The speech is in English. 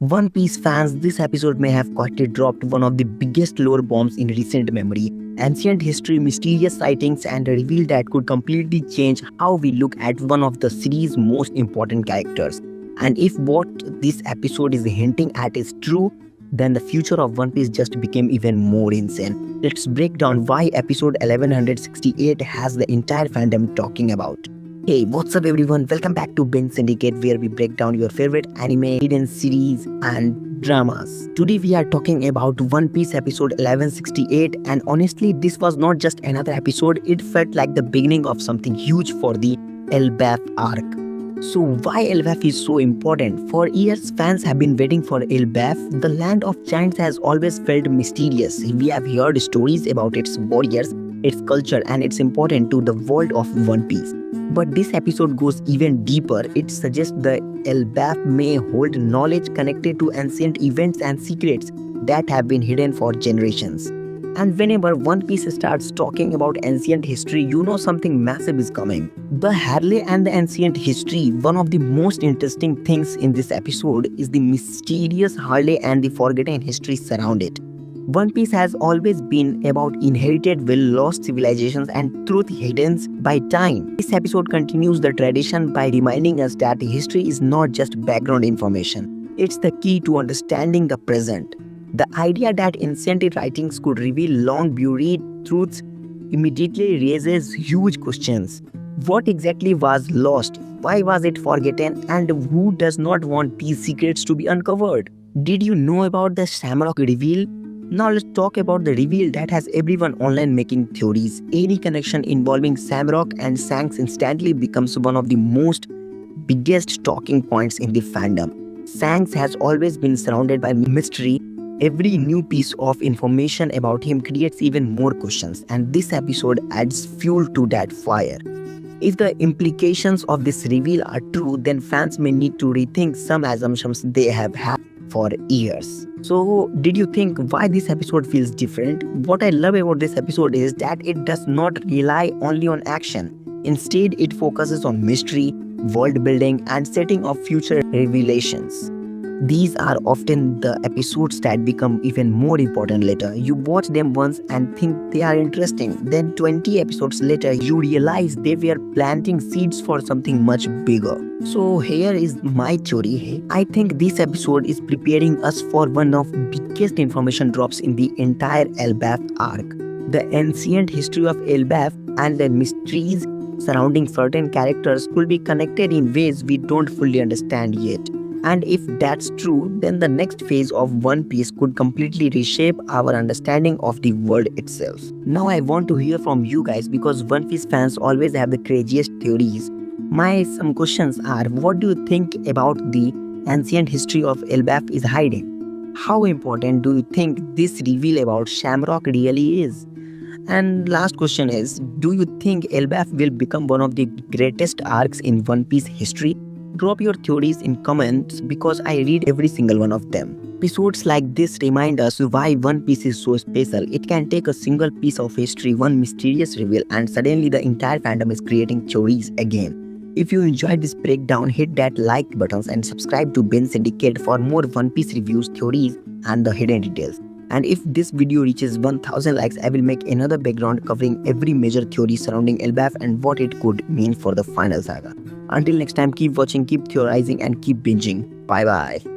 One Piece fans, this episode may have quietly dropped one of the biggest lore bombs in recent memory. Ancient history, mysterious sightings, and a reveal that could completely change how we look at one of the series' most important characters. And if what this episode is hinting at is true, then the future of One Piece just became even more insane. Let's break down why episode 1168 has the entire fandom talking about. Hey, what's up everyone? Welcome back to Binge Syndicate, where we break down your favorite anime, hidden series, and dramas. Today we are talking about One Piece episode 1168, and honestly, this was not just another episode, it felt like the beginning of something huge for the Elbaph arc. So why Elbaph is so important? For years, fans have been waiting for Elbaph. The land of giants has always felt mysterious. We have heard stories about its warriors, its culture, and its importance to the world of One Piece. But this episode goes even deeper. It suggests the Elbaph may hold knowledge connected to ancient events and secrets that have been hidden for generations. And whenever One Piece starts talking about ancient history, you know something massive is coming. The Harley and the ancient history, one of the most interesting things in this episode is the mysterious Harley and the forgotten history surround it. One Piece has always been about inherited will, lost civilizations, and truth hidden by time. This episode continues the tradition by reminding us that history is not just background information, it's the key to understanding the present. The idea that ancient writings could reveal long buried truths immediately raises huge questions. What exactly was lost? Why was it forgotten? And who does not want these secrets to be uncovered? Did you know about the Shamrock reveal? Now let's talk about the reveal that has everyone online making theories. Any connection involving Shamrock and Shanks instantly becomes one of the most biggest talking points in the fandom. Shanks has always been surrounded by mystery. Every new piece of information about him creates even more questions, and this episode adds fuel to that fire. If the implications of this reveal are true, then fans may need to rethink some assumptions they have had for years. So, did you think why this episode feels different? What I love about this episode is that it does not rely only on action. Instead, it focuses on mystery, world building, and setting of future revelations. These are often the episodes that become even more important later. You watch them once and think they are interesting. Then 20 episodes later, you realize they were planting seeds for something much bigger. So here is my theory. I think this episode is preparing us for one of the biggest information drops in the entire Elbaph arc. The ancient history of Elbaph and the mysteries surrounding certain characters could be connected in ways we don't fully understand yet. And if that's true, then the next phase of One Piece could completely reshape our understanding of the world itself. Now I want to hear from you guys because One Piece fans always have the craziest theories. My some questions are, what do you think about the ancient history of Elbaph is hiding? How important do you think this reveal about Shamrock really is? And last question is, do you think Elbaph will become one of the greatest arcs in One Piece history? Drop your theories in comments because I read every single one of them. Episodes like this remind us why One Piece is so special. It can take a single piece of history, one mysterious reveal, and suddenly the entire fandom is creating theories again. If you enjoyed this breakdown, hit that like buttons and subscribe to Binge Syndicate for more One Piece reviews, theories, and the hidden details. And if this video reaches 1000 likes, I will make another background covering every major theory surrounding Elbaph and what it could mean for the final saga. Until next time, keep watching, keep theorizing, and keep binging. Bye bye.